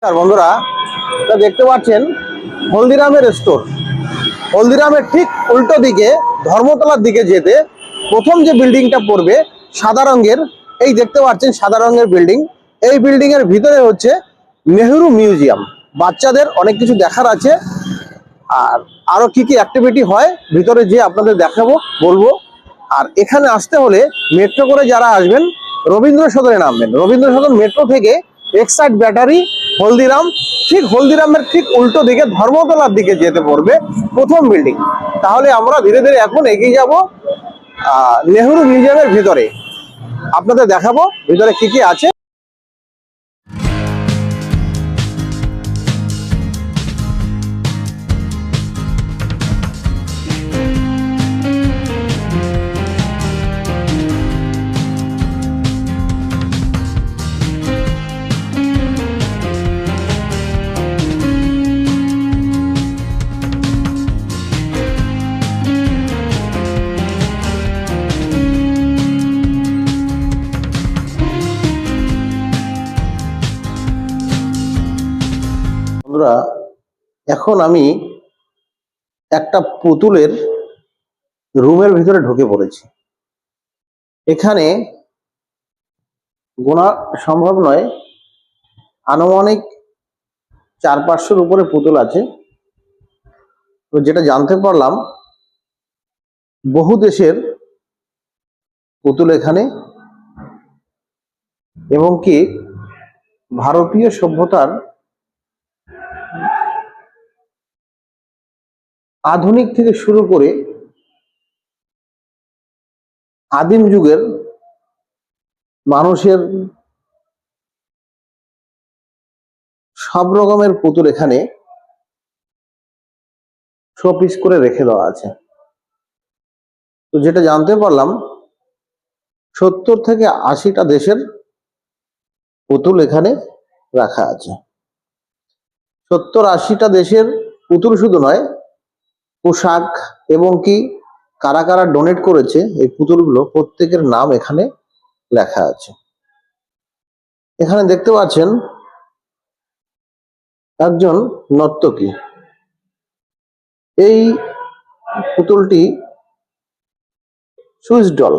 আর বন্ধুরা, এটা দেখতে পাচ্ছেন হলদিরামের স্টোর। হলদিরামের ঠিক উল্টো দিকে ধর্মতলার দিকে যেতে প্রথম যে বিল্ডিংটা পড়বে সাদা রঙের, এই দেখতে পাচ্ছেন সাদা রঙের বিল্ডিং। এই বিল্ডিং এর ভিতরে হচ্ছে নেহেরু মিউজিয়াম। বাচ্চাদের অনেক কিছু দেখার আছে, আর আরো কি কি অ্যাক্টিভিটি হয় ভিতরে যে আপনাদের দেখাবো, বলবো। আর এখানে আসতে হলে মেট্রো করে যারা আসবেন রবীন্দ্র সদনে নামবেন। রবীন্দ্র সদন মেট্রো থেকে এক্সাইড ব্যাটারি হলদিরাম, ঠিক হলদিরামের ঠিক উল্টো দিকে ধর্মতলার দিকে যেতে পড়বে প্রথম বিল্ডিং। তাহলে আমরা ধীরে ধীরে এখন এগিয়ে যাব নেহেরু মিউজিয়ামের ভিতরে। আপনাদের দেখাবো ভিতরে কি কি আছে। বন্ধুরা, এখন আমি একটা পুতুলের রুমের ভিতরে ঢুকে পড়েছি। এখানে গোনা সম্ভব নয়, আনুমানিক 400-500-র উপরে পুতুল আছে। তো যেটা জানতে পারলাম, বহু দেশের পুতুল এখানে, এবং কি ভারতীয় সভ্যতার আধুনিক থেকে শুরু করে আদিম যুগের মানুষের সব রকমের পুতুল এখানে শোপিস করে রেখে দেওয়া আছে। তো যেটা জানতে পারলাম, 70 থেকে 80টা দেশের পুতুল এখানে রাখা আছে। 70-80টা দেশের পুতুল শুধু নয়, পোশাক, এবং কি কারা কারা ডোনেট করেছে এই পুতুলগুলো, প্রত্যেকের নাম এখানে লেখা আছে। এখানে দেখতে পাচ্ছেন একজন নর্তকী। এই পুতুলটি সুইস ডল।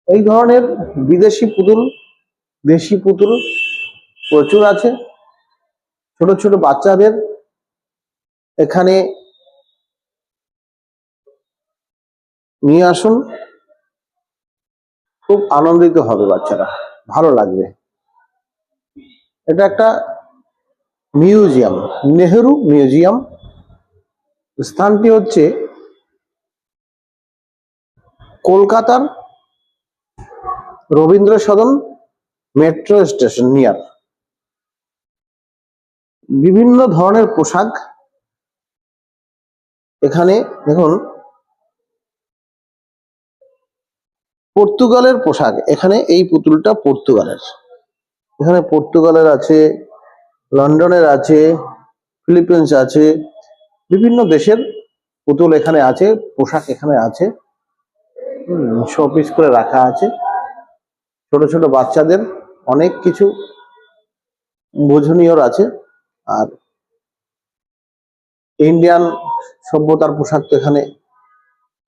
এই ধরনের বিদেশি পুতুল, দেশি পুতুল প্রচুর আছে। ছোট ছোট বাচ্চাদের এখানে নিয়ে আসুন, খুব আনন্দিত হবে বাচ্চারা, ভালো লাগবে। এটা একটা মিউজিয়াম, নেহেরু মিউজিয়াম। স্থানটি হচ্ছে কলকাতার Rabindra Sadan metro station near. বিভিন্ন ধরনের পোশাক এখানে দেখুন, পর্তুগালের পোশাক। এখানে এই পুতুলটা পর্তুগালের, এখানে পর্তুগালের আছে, লন্ডনের আছে, ফিলিপিন্স আছে, বিভিন্ন দেশের পুতুল এখানে আছে, পোশাক এখানে আছে, শোপিস করে রাখা আছে। ছোট ছোট বাচ্চাদের অনেক কিছু বোঝনীয় আছে। আর ইন্ডিয়ান সভ্যতার পোশাক তো এখানে,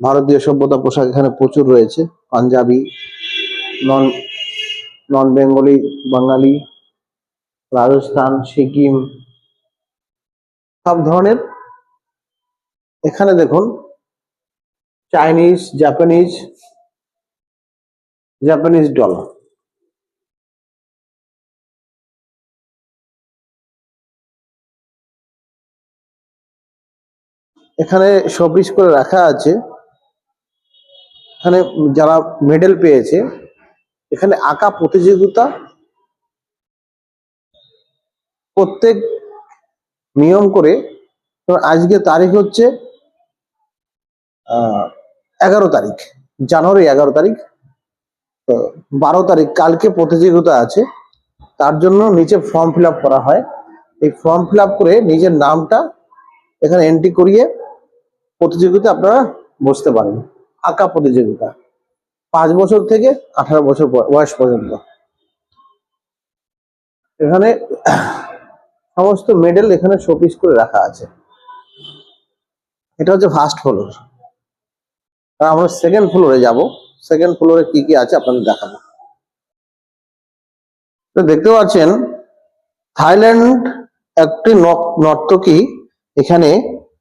ভারতীয় সভ্যতার পোশাক এখানে প্রচুর রয়েছে। পাঞ্জাবি, নন নন বেঙ্গলি, বাঙালি, রাজস্থান, সিকিম, সব ধরনের। এখানে দেখুন চাইনিজ, জাপানিজ ডল। এখানে শোপিস করে রাখা আছে। এখানে যারা মেডেল পেয়েছে, এখানে আঁকা প্রতিযোগিতা, প্রত্যেক নিয়ম করে। আজকে তারিখ হচ্ছে 11 তারিখ, জানুয়ারি 11 তারিখ। তো 12 তারিখ কালকে প্রতিযোগিতা আছে, তার জন্য নিচে ফর্ম ফিল আপ করা হয়। এই ফর্ম ফিল আপ করে নিজের নামটা এখানে এন্ট্রি করিয়ে প্রতিযোগিতা আপনারা বসতে পারেন, আঁকা প্রতিযোগিতা 5 বছর থেকে 18 বছর বয়স পর্যন্ত। এখানে সমস্ত মেডেল এখানে শোপিস করে রাখা আছে। এটা হচ্ছে ফার্স্ট ফ্লোর। আমরা সেকেন্ড ফ্লোরে যাব। সেকেন্ড ফ্লোরে কি কি আছে আপনাদের দেখাবো। তো দেখতে পাচ্ছেন থাইল্যান্ড একটি নর্তকী এখানে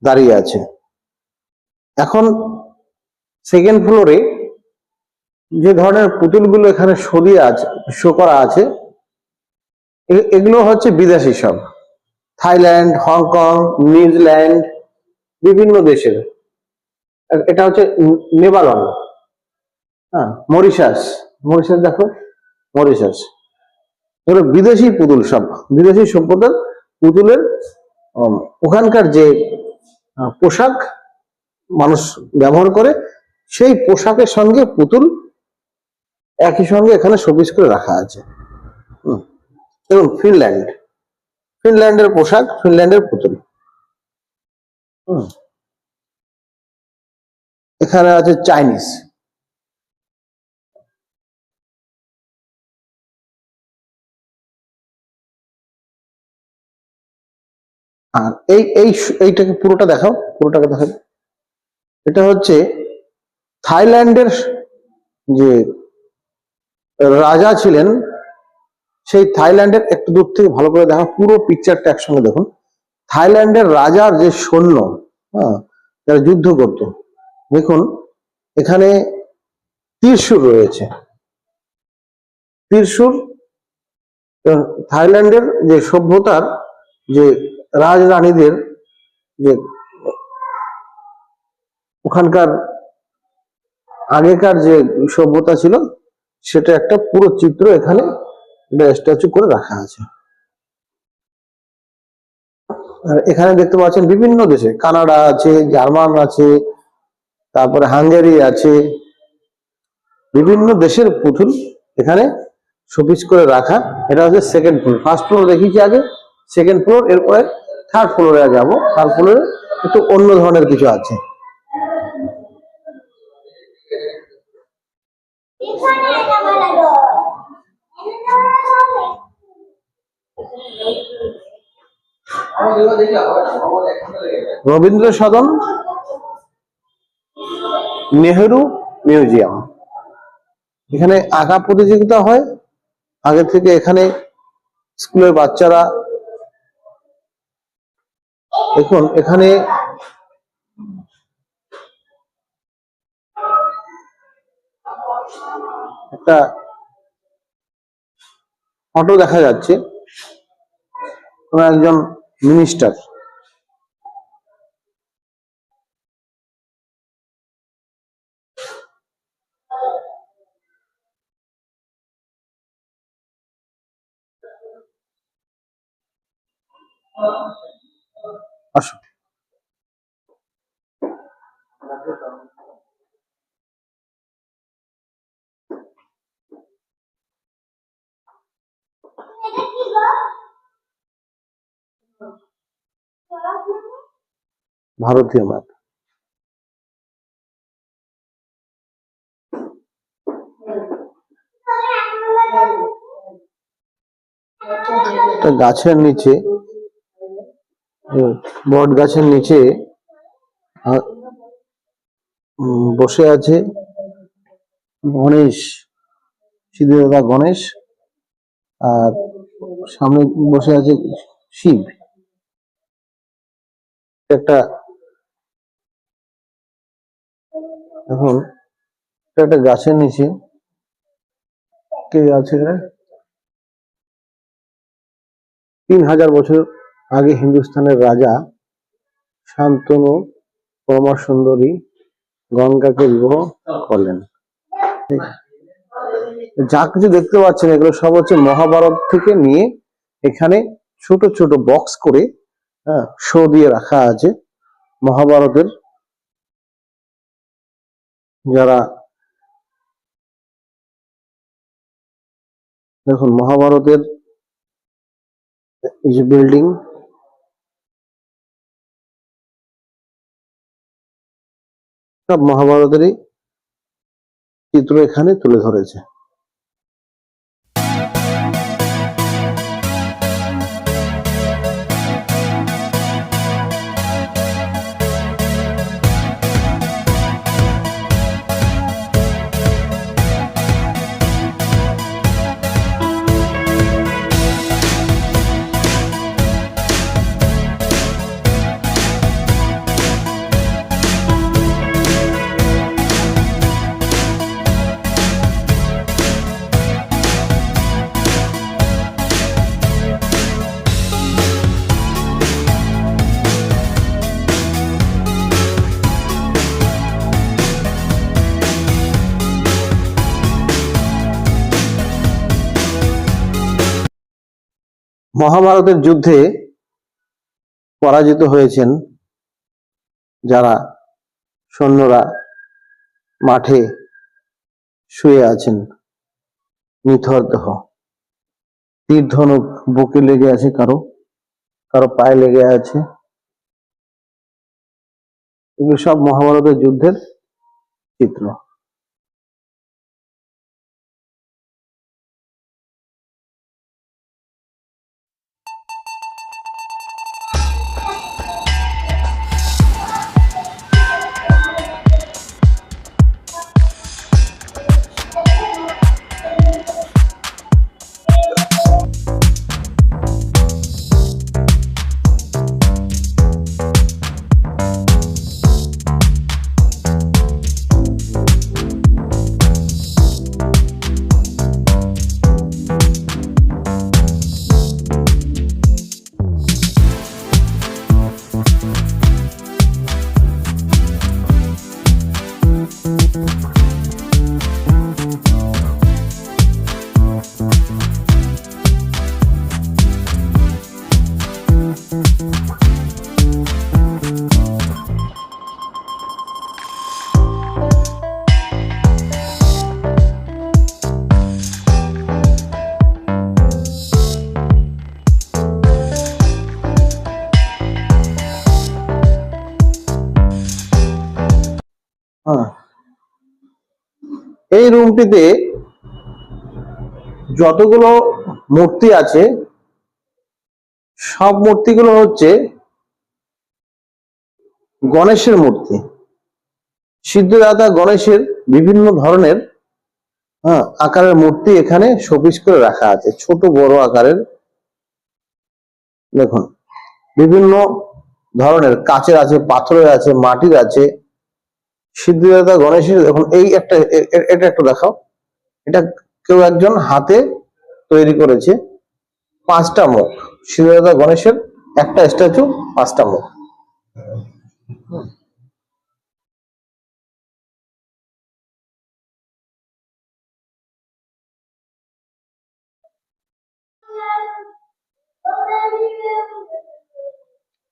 দাঁড়িয়ে আছে। এখন সেকেন্ড ফ্লোরে যে ধরনের পুতুলগুলো এখানে সরিয়ে আছে, শো করা আছে, এগুলো হচ্ছে বিদেশি সব, থাইল্যান্ড, হংকং, নিউজিল্যান্ড, বিভিন্ন দেশের। এটা হচ্ছে নেপালন, হ্যাঁ, মরিশাস, মরিশাস দেখো, মরিশাস। এগুলো বিদেশি পুতুল, সব বিদেশি সভ্যতার পুতুলের ওখানকার যে পোশাক মানুষ ব্যবহার করে, সেই পোশাকের সঙ্গে পুতুল একই সঙ্গে এখানে শোপিস করে রাখা আছে। এবং ফিনল্যান্ড, ফিনল্যান্ডের পোশাক, ফিনল্যান্ডের পুতুল। এখানে আছে চাইনিজ। আর এইটাকে পুরোটা দেখাও, পুরোটাকে দেখাও। এটা হচ্ছে থাইল্যান্ডের যে রাজা ছিলেন, সেই থাইল্যান্ডের, একটু দূর থেকে ভালো করে দেখা, পুরো পিকচারটা একসঙ্গে দেখুন। থাইল্যান্ডের রাজার যে সৈন্য, হ্যাঁ, যারা যুদ্ধ করত, দেখুন এখানে ত্রিশূল রয়েছে, ত্রিশূল। থাইল্যান্ডের যে সভ্যতার যে রাজরানীদের যে ওখানকার আগেকার যে সভ্যতা ছিল, সেটা একটা পুরো চিত্র এখানে স্ট্যাচু করে রাখা আছে। আর এখানে দেখতে পাচ্ছেন বিভিন্ন দেশে, কানাডা আছে, জার্মান আছে, তারপরে হাঙ্গেরি আছে, বিভিন্ন দেশের পুতুল এখানে শোপিস করে রাখা। এটা হচ্ছে সেকেন্ড ফ্লোর। ফার্স্ট ফ্লোর দেখিয়েছি আগে, সেকেন্ড ফ্লোর, এরপরে থার্ড ফ্লোরে যাবো। থার্ড ফ্লোরে একটু অন্য ধরনের কিছু আছে। রবীন্দ্র সদন, নেহেরু মিউজিয়াম। এখানে আঁকা প্রতিযোগিতা হয় আগে থেকে। এখানে স্কুলের বাচ্চারা, দেখুন এখানে একটা ফটো দেখা যাচ্ছে, কোনো একজন মিনিস্টার। আসো, ভারতীয় ম্যাপ। একটা গাছের নিচে, বট গাছের নিচে বসে আছে গণেশ, সিদ্ধিদাতা গণেশ, আর সামনে বসে আছে শিব। একটা, এখন একটা গাছের নিচে কে আছে, 3000 বছর আগে হিন্দুস্তানের রাজা শান্তনু পরমা সুন্দরী গঙ্গাকে বিবাহ করলেন। যা কিছু দেখতে পাচ্ছেন এগুলো সব হচ্ছে মহাভারত থেকে নিয়ে এখানে ছোট ছোট বক্স করে শো দিয়ে রাখা আছে। মহাভারতের যারা, দেখুন মহাভারতের এই যে বিল্ডিং, সব মহাভারতেরই চিত্র এখানে তুলে ধরেছে। মহাভারতের যুদ্ধে পরাজিত হয়েছেন যারা সৈন্যরা মাঠে শুয়ে আছেন, নিথর দেহ, তীর ধনুক বুকে লেগে আছে, কারো কারো পায়ে লেগে আছে। এগুলো সব মহাভারতের যুদ্ধের চিত্র। এই রুমটিতে যতগুলো মূর্তি আছে সব মূর্তিগুলো হচ্ছে গণেশের মূর্তি। সিদ্ধিদাতা গণেশের বিভিন্ন ধরনের আকারের মূর্তি এখানে শোপিস করে রাখা আছে, ছোট বড় আকারের। দেখুন, বিভিন্ন ধরনের কাচের আছে, পাথরের আছে, মাটির আছে। সিদ্ধিদাতা গণেশের দেখুন, এটা একটা দেখাও। এটা কেউ একজন হাতে তৈরি করেছে, 5টা মুখ। সিদ্ধিদাতা গণেশের একটা স্ট্যাচু, 5টা মুখ।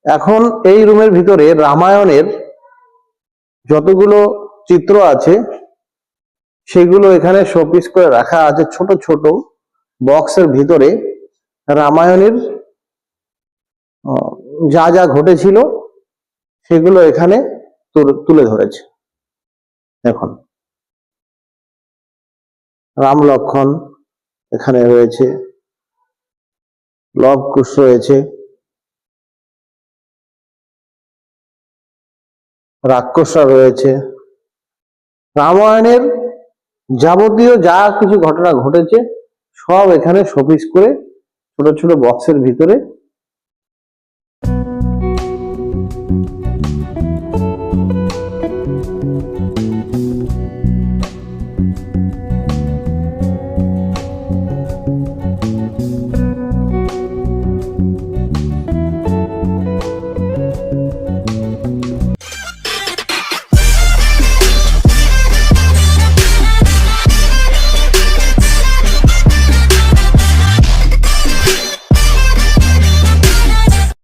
এখন এই রুমের ভিতরে রামায়ণের যতগুলো চিত্র আছে সেগুলো এখানে শোপিস করে রাখা আছে, ছোট ছোট বক্সের ভিতরে। রামায়ণের যা যা ঘটেছিল সেগুলো এখানে তুলে ধরেছে। এখন রাম লক্ষণ এখানে রয়েছে, লব কুশ রয়েছে, রাক্ষসরা রয়েছে। রামায়ণের যাবতীয় যা কিছু ঘটনা ঘটেছে সব এখানে শোপিস করে ছোট ছোট বক্সের ভিতরে